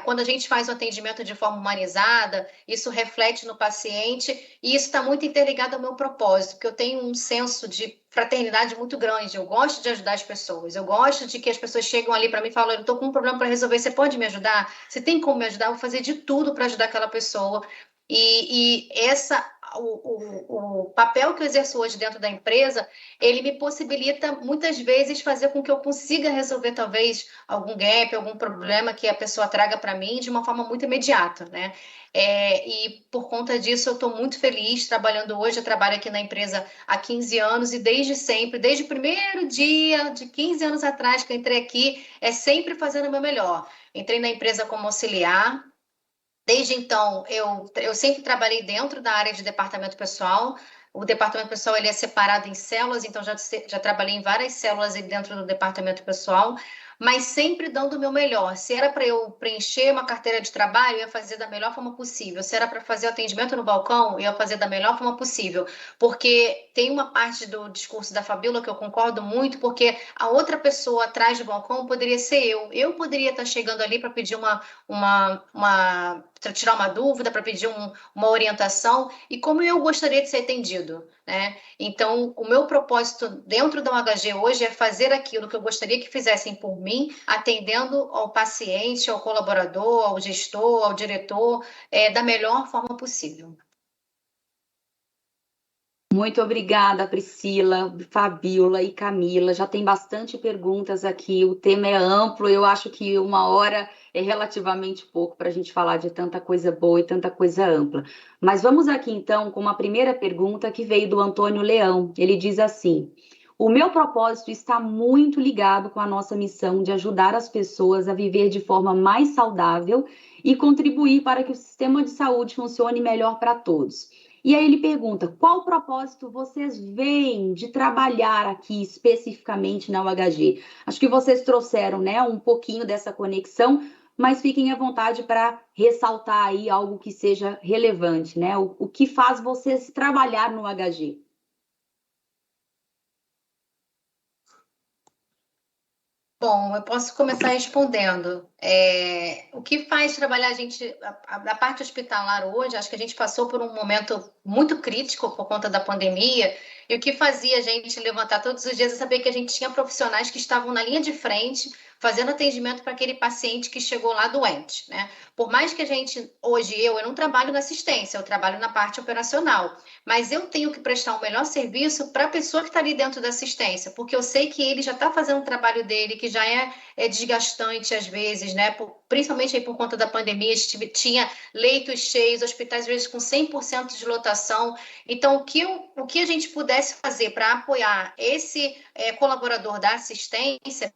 quando a gente faz o atendimento de forma humanizada, isso reflete no paciente, e isso está muito interligado ao meu propósito, porque eu tenho um senso de fraternidade muito grande, eu gosto de ajudar as pessoas, eu gosto de que as pessoas chegam ali para mim e falam, eu estou com um problema para resolver, você pode me ajudar? Você tem como me ajudar? Eu vou fazer de tudo para ajudar aquela pessoa. E o papel que eu exerço hoje dentro da empresa, ele me possibilita muitas vezes fazer com que eu consiga resolver talvez algum gap, algum problema que a pessoa traga para mim de uma forma muito imediata, né? E por conta disso eu estou muito feliz trabalhando hoje. Eu trabalho aqui na empresa há 15 anos e desde sempre, desde o primeiro dia de 15 anos atrás que eu entrei aqui, é sempre fazendo o meu melhor. Entrei na empresa como auxiliar. Desde então, eu sempre trabalhei dentro da área de departamento pessoal. O departamento pessoal ele é separado em células, então já trabalhei em várias células dentro do departamento pessoal, mas sempre dando o meu melhor. Se era para eu preencher uma carteira de trabalho, eu ia fazer da melhor forma possível. Se era para fazer o atendimento no balcão, eu ia fazer da melhor forma possível. Porque tem uma parte do discurso da Fabíola que eu concordo muito, porque a outra pessoa atrás do balcão poderia ser eu. Eu poderia estar chegando ali para pedir para tirar uma dúvida, para pedir uma orientação, e como eu gostaria de ser atendido, né? Então, o meu propósito dentro da UHG hoje é fazer aquilo que eu gostaria que fizessem por mim, atendendo ao paciente, ao colaborador, ao gestor, ao diretor, da melhor forma possível. Muito obrigada, Priscila, Fabíola e Camila. Já tem bastante perguntas aqui. O tema é amplo. Eu acho que 1 hora é relativamente pouco para a gente falar de tanta coisa boa e tanta coisa ampla. Mas vamos aqui, então, com uma primeira pergunta que veio do Antônio Leão. Ele diz assim: o meu propósito está muito ligado com a nossa missão de ajudar as pessoas a viver de forma mais saudável e contribuir para que o sistema de saúde funcione melhor para todos. E aí ele pergunta, qual propósito vocês veem de trabalhar aqui especificamente na UHG? Acho que vocês trouxeram, né, um pouquinho dessa conexão, mas fiquem à vontade para ressaltar aí algo que seja relevante, né? O que faz vocês trabalhar no UHG? Bom, eu posso começar respondendo. O que faz trabalhar a gente, a parte hospitalar hoje, acho que a gente passou por um momento muito crítico por conta da pandemia, e o que fazia a gente levantar todos os dias é saber que a gente tinha profissionais que estavam na linha de frente, fazendo atendimento para aquele paciente que chegou lá doente, né? Por mais que a gente, hoje eu não trabalho na assistência, eu trabalho na parte operacional, mas eu tenho que prestar um melhor serviço para a pessoa que está ali dentro da assistência, porque eu sei que ele já está fazendo o trabalho dele, que já é desgastante às vezes, né? Principalmente aí por conta da pandemia, a gente tinha leitos cheios, hospitais às vezes com 100% de lotação. Então, o que a gente pudesse fazer para apoiar esse colaborador da assistência,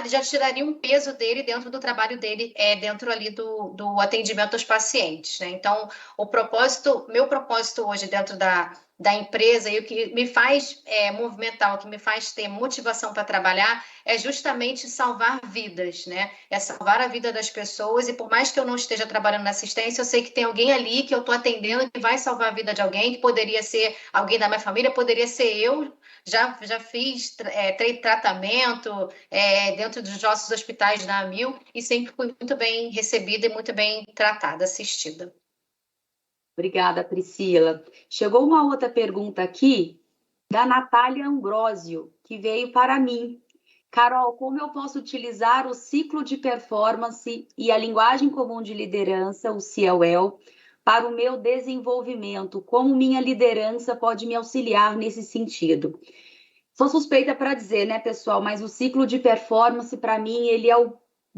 já tiraria um peso dele dentro do trabalho dele, dentro ali do atendimento aos pacientes, né? Então, meu propósito hoje dentro da empresa e o que me faz movimentar, o que me faz ter motivação para trabalhar é justamente salvar vidas, né? É salvar a vida das pessoas, e por mais que eu não esteja trabalhando na assistência, eu sei que tem alguém ali que eu estou atendendo que vai salvar a vida de alguém, que poderia ser alguém da minha família, poderia ser eu. Já fiz tratamento dentro dos nossos hospitais da AMIL e sempre fui muito bem recebida e muito bem tratada, assistida. Obrigada, Priscila. Chegou uma outra pergunta aqui da Natália Ambrosio, que veio para mim. Carol, como eu posso utilizar o ciclo de performance e a linguagem comum de liderança, o CLL, para o meu desenvolvimento? Como minha liderança pode me auxiliar nesse sentido? Sou suspeita para dizer, né, pessoal, mas o ciclo de performance, para mim, ele é o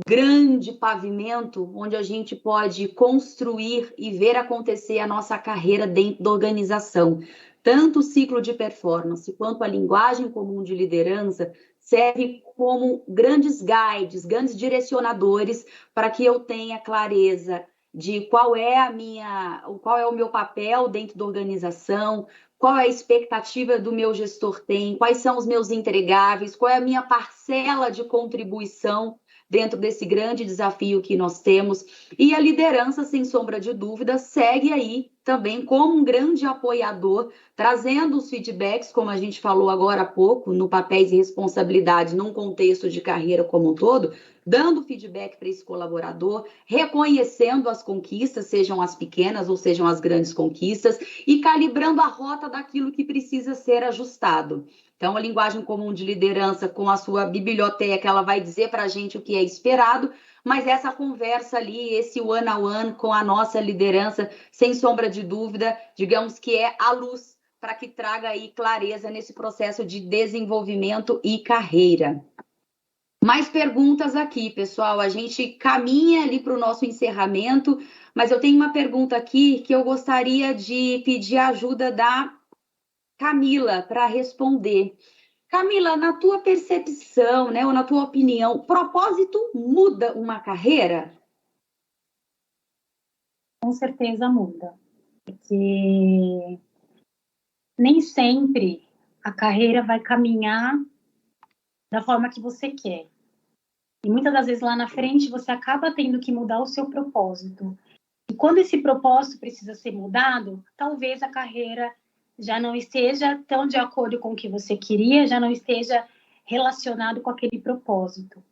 grande pavimento onde a gente pode construir e ver acontecer a nossa carreira dentro da organização. Tanto o ciclo de performance quanto a linguagem comum de liderança serve como grandes guides, grandes direcionadores para que eu tenha clareza de qual é o meu papel dentro da organização, qual é a expectativa do meu gestor tem, quais são os meus entregáveis, qual é a minha parcela de contribuição dentro desse grande desafio que nós temos. E a liderança, sem sombra de dúvida, segue aí também como um grande apoiador, trazendo os feedbacks, como a gente falou agora há pouco, no papéis e responsabilidades, num contexto de carreira como um todo, dando feedback para esse colaborador, reconhecendo as conquistas, sejam as pequenas ou sejam as grandes conquistas, e calibrando a rota daquilo que precisa ser ajustado. Então, a linguagem comum de liderança, com a sua biblioteca, ela vai dizer para a gente o que é esperado, mas essa conversa ali, esse one-on-one com a nossa liderança, sem sombra de dúvida, digamos que é a luz para que traga aí clareza nesse processo de desenvolvimento e carreira. Mais perguntas aqui, pessoal. A gente caminha ali para o nosso encerramento, mas eu tenho uma pergunta aqui que eu gostaria de pedir a ajuda da Camila para responder. Camila, na tua percepção, né, ou na tua opinião, o propósito muda uma carreira? Com certeza muda, porque nem sempre a carreira vai caminhar da forma que você quer. E muitas das vezes lá na frente você acaba tendo que mudar o seu propósito. E quando esse propósito precisa ser mudado, talvez a carreira já não esteja tão de acordo com o que você queria, já não esteja relacionado com aquele propósito.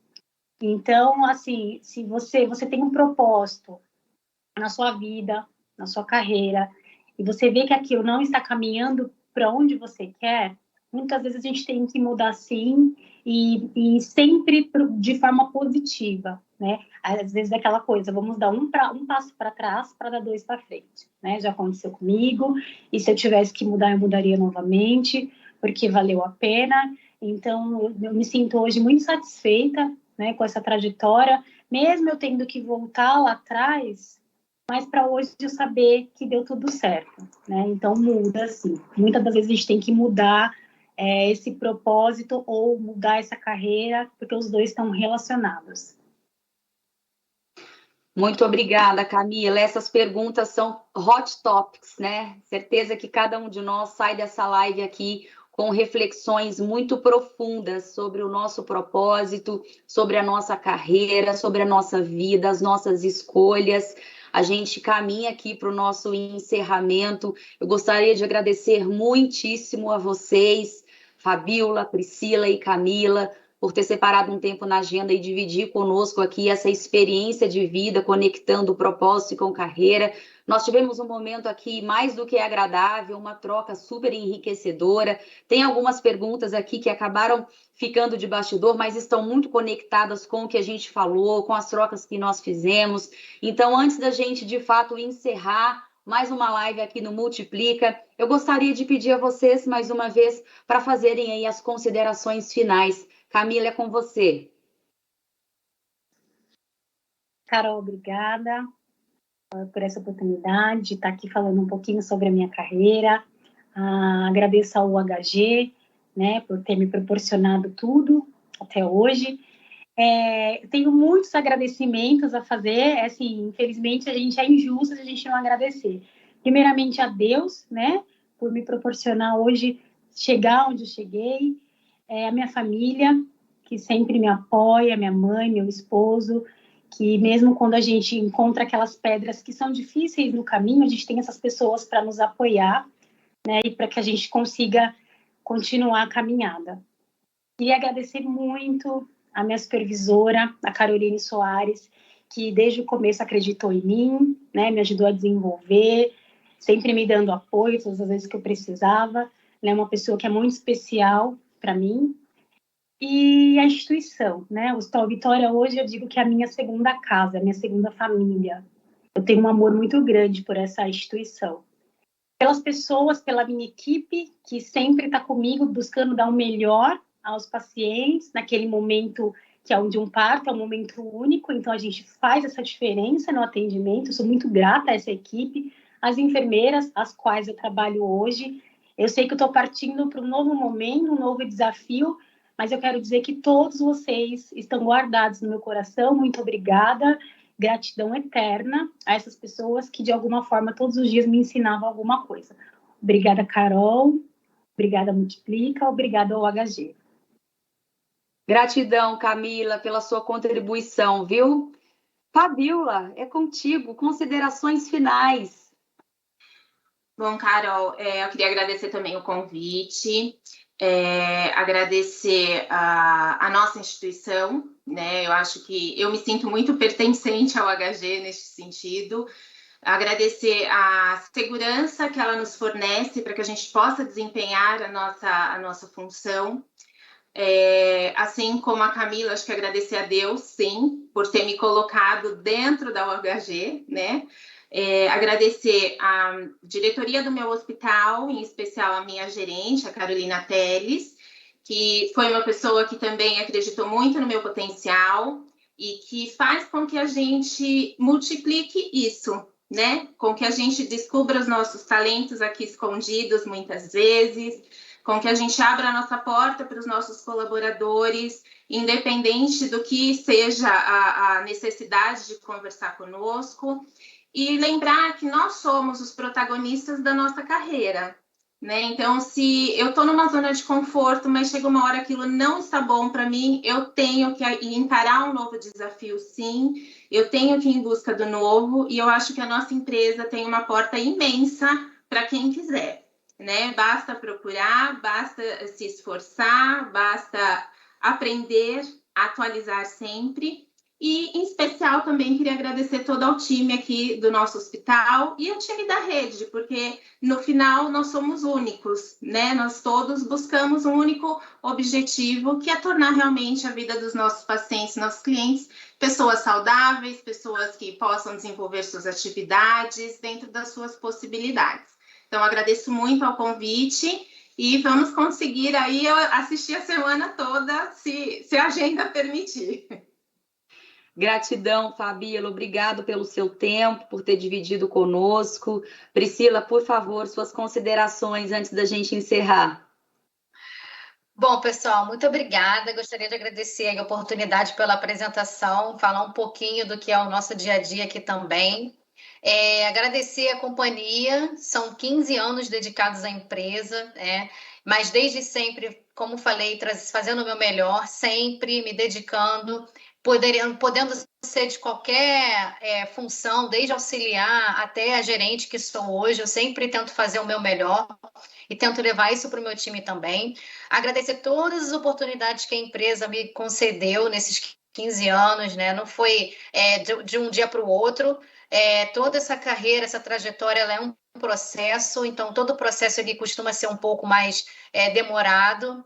Então, assim, se você tem um propósito na sua vida, na sua carreira, e você vê que aquilo não está caminhando para onde você quer, muitas vezes a gente tem que mudar sim, e sempre de forma positiva, né? Às vezes é aquela coisa, vamos dar um passo para trás para dar 2 para frente, né? Já aconteceu comigo, e se eu tivesse que mudar, eu mudaria novamente, porque valeu a pena. Então, eu me sinto hoje muito satisfeita, né, com essa trajetória, mesmo eu tendo que voltar lá atrás, mas para hoje eu saber que deu tudo certo, né? Então, muda, assim. Muitas das vezes a gente tem que mudar esse propósito ou mudar essa carreira, porque os dois estão relacionados. Muito obrigada, Camila. Essas perguntas são hot topics, né? Certeza que cada um de nós sai dessa live aqui com reflexões muito profundas sobre o nosso propósito, sobre a nossa carreira, sobre a nossa vida, as nossas escolhas. A gente caminha aqui para o nosso encerramento. Eu gostaria de agradecer muitíssimo a vocês, Fabíola, Priscila e Camila, por ter separado um tempo na agenda e dividir conosco aqui essa experiência de vida, conectando o propósito com carreira. Nós tivemos um momento aqui mais do que agradável, uma troca super enriquecedora. Tem algumas perguntas aqui que acabaram ficando de bastidor, mas estão muito conectadas com o que a gente falou, com as trocas que nós fizemos. Então, antes da gente, de fato, encerrar mais uma live aqui no Multiplica, eu gostaria de pedir a vocês, mais uma vez, para fazerem aí as considerações finais. Camila, é com você. Carol, obrigada por essa oportunidade de estar aqui falando um pouquinho sobre a minha carreira. Agradeço ao UHG, né, por ter me proporcionado tudo até hoje. Tenho muitos agradecimentos a fazer, assim, infelizmente a gente é injusto se a gente não agradecer. Primeiramente a Deus, né, por me proporcionar hoje chegar onde eu cheguei, a minha família, que sempre me apoia, minha mãe, meu esposo, que mesmo quando a gente encontra aquelas pedras que são difíceis no caminho, a gente tem essas pessoas para nos apoiar, né, e para que a gente consiga continuar a caminhada. Queria agradecer muito a minha supervisora, a Caroline Soares, que desde o começo acreditou em mim, né, me ajudou a desenvolver, sempre me dando apoio todas as vezes que eu precisava. Ela é uma pessoa que é muito especial para mim. E a instituição, né? O Hospital Vitória hoje eu digo que é a minha segunda casa, a minha segunda família. Eu tenho um amor muito grande por essa instituição. Pelas pessoas, pela minha equipe, que sempre está comigo buscando dar o melhor aos pacientes, naquele momento que é onde um parto é um momento único, então a gente faz essa diferença no atendimento. Eu sou muito grata a essa equipe, as enfermeiras, as quais eu trabalho hoje. Eu sei que eu estou partindo para um novo momento, um novo desafio, mas eu quero dizer que todos vocês estão guardados no meu coração. Muito obrigada, gratidão eterna a essas pessoas que, de alguma forma, todos os dias me ensinavam alguma coisa. Obrigada, Carol. Obrigada, Multiplica. Obrigada ao UHG. Gratidão, Camila, pela sua contribuição, viu? Fabíola, é contigo. Considerações finais. Bom, Carol, eu queria agradecer também o convite. Agradecer a nossa instituição, né? Eu acho que eu me sinto muito pertencente ao HG neste sentido. Agradecer a segurança que ela nos fornece para que a gente possa desempenhar a nossa função. Assim como a Camila, acho que agradecer a Deus, sim, por ter me colocado dentro da UHG, né? Agradecer a diretoria do meu hospital, em especial a minha gerente, a Carolina Teles, que foi uma pessoa que também acreditou muito no meu potencial e que faz com que a gente multiplique isso, né? Com que a gente descubra os nossos talentos aqui escondidos muitas vezes, com que a gente abra a nossa porta para os nossos colaboradores, independente do que seja a necessidade de conversar conosco, e lembrar que nós somos os protagonistas da nossa carreira, né? Então, se eu estou numa zona de conforto, mas chega uma hora que aquilo não está bom para mim, eu tenho que encarar um novo desafio, sim, eu tenho que ir em busca do novo, e eu acho que a nossa empresa tem uma porta imensa para quem quiser, né? Basta procurar, basta se esforçar, basta aprender, atualizar sempre. E, em especial, também queria agradecer todo ao time aqui do nosso hospital e ao time da rede, porque, no final, nós somos únicos, né? Nós todos buscamos um único objetivo, que é tornar realmente a vida dos nossos pacientes, nossos clientes, pessoas saudáveis, pessoas que possam desenvolver suas atividades dentro das suas possibilidades. Então, agradeço muito ao convite e vamos conseguir aí assistir a semana toda, se a agenda permitir. Gratidão, Fabíola, obrigado pelo seu tempo, por ter dividido conosco. Priscila, por favor, suas considerações antes da gente encerrar. Bom, pessoal, muito obrigada. Gostaria de agradecer a oportunidade pela apresentação, falar um pouquinho do que é o nosso dia a dia aqui também. Agradecer a companhia, são 15 anos dedicados à empresa, mas desde sempre, como falei, fazendo o meu melhor, sempre me dedicando, podendo ser de qualquer função, desde auxiliar até a gerente que sou hoje, eu sempre tento fazer o meu melhor e tento levar isso para o meu time também. Agradecer todas as oportunidades que a empresa me concedeu nesses 15 anos, né? Não foi de um dia para o outro. Toda essa carreira, essa trajetória, ela é um processo, então todo o processo ele costuma ser um pouco mais demorado.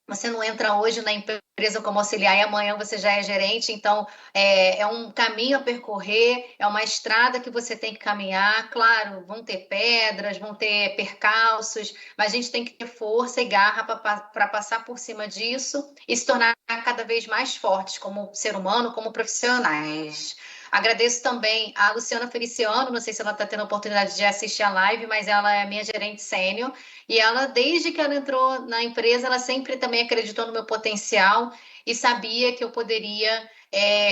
Você não entra hoje na empresa como auxiliar e amanhã você já é gerente, então é um caminho a percorrer, é uma estrada que você tem que caminhar. Claro, vão ter pedras, vão ter percalços, mas a gente tem que ter força e garra para passar por cima disso e se tornar cada vez mais fortes como ser humano, como profissionais. Agradeço também a Luciana Feliciano, não sei se ela está tendo a oportunidade de assistir a live, mas ela é minha gerente sênior, e ela, desde que ela entrou na empresa, ela sempre também acreditou no meu potencial e sabia que eu poderia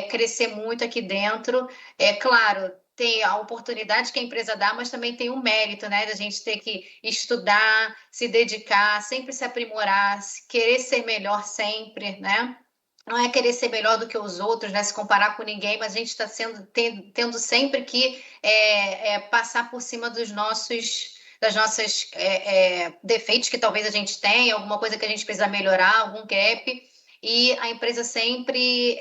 crescer muito aqui dentro. Claro, tem a oportunidade que a empresa dá, mas também tem o mérito, né, da gente ter que estudar, se dedicar, sempre se aprimorar, querer ser melhor sempre, né? Não é querer ser melhor do que os outros, né? Se comparar com ninguém, mas a gente está tendo sempre que passar por cima das nossas defeitos que talvez a gente tenha, alguma coisa que a gente precisa melhorar, algum gap. E a empresa sempre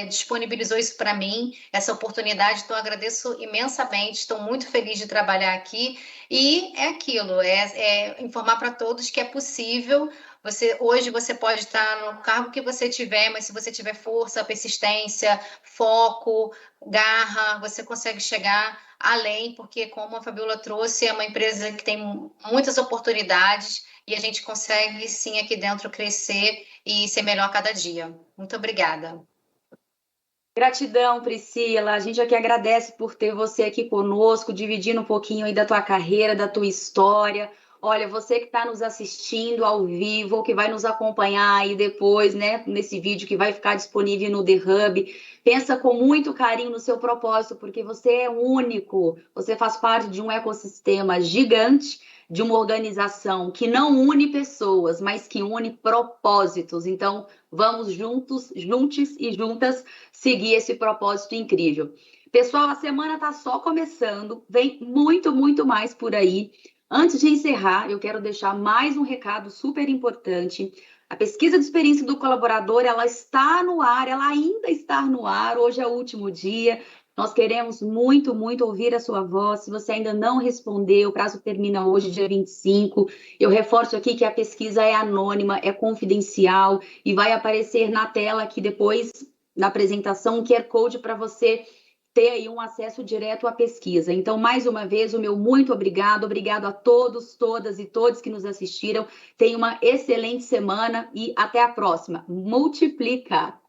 disponibilizou isso para mim, essa oportunidade, então eu agradeço imensamente, estou muito feliz de trabalhar aqui. E é aquilo, informar para todos que é possível. Hoje você pode estar no cargo que você tiver, mas se você tiver força, persistência, foco, garra, você consegue chegar além, porque como a Fabíola trouxe, é uma empresa que tem muitas oportunidades e a gente consegue sim aqui dentro crescer e ser melhor a cada dia. Muito obrigada. Gratidão, Priscila. A gente aqui agradece por ter você aqui conosco, dividindo um pouquinho aí da tua carreira, da tua história. Olha, você que está nos assistindo ao vivo, ou que vai nos acompanhar aí depois, né, nesse vídeo que vai ficar disponível no The Hub, pensa com muito carinho no seu propósito, porque você é único, você faz parte de um ecossistema gigante, de uma organização que não une pessoas, mas que une propósitos. Então, vamos juntos e juntas seguir esse propósito incrível. Pessoal, a semana está só começando, vem muito, muito mais por aí. Antes de encerrar, eu quero deixar mais um recado super importante. A pesquisa de experiência do colaborador, ela está no ar, ela ainda está no ar, hoje é o último dia. Nós queremos muito, muito ouvir a sua voz. Se você ainda não respondeu, o prazo termina hoje, dia 25. Eu reforço aqui que a pesquisa é anônima, é confidencial e vai aparecer na tela aqui depois, na apresentação, um QR Code para você ter aí um acesso direto à pesquisa. Então, mais uma vez, o meu muito obrigado. Obrigado a todos, todas e todos que nos assistiram. Tenha uma excelente semana e até a próxima. Multiplica!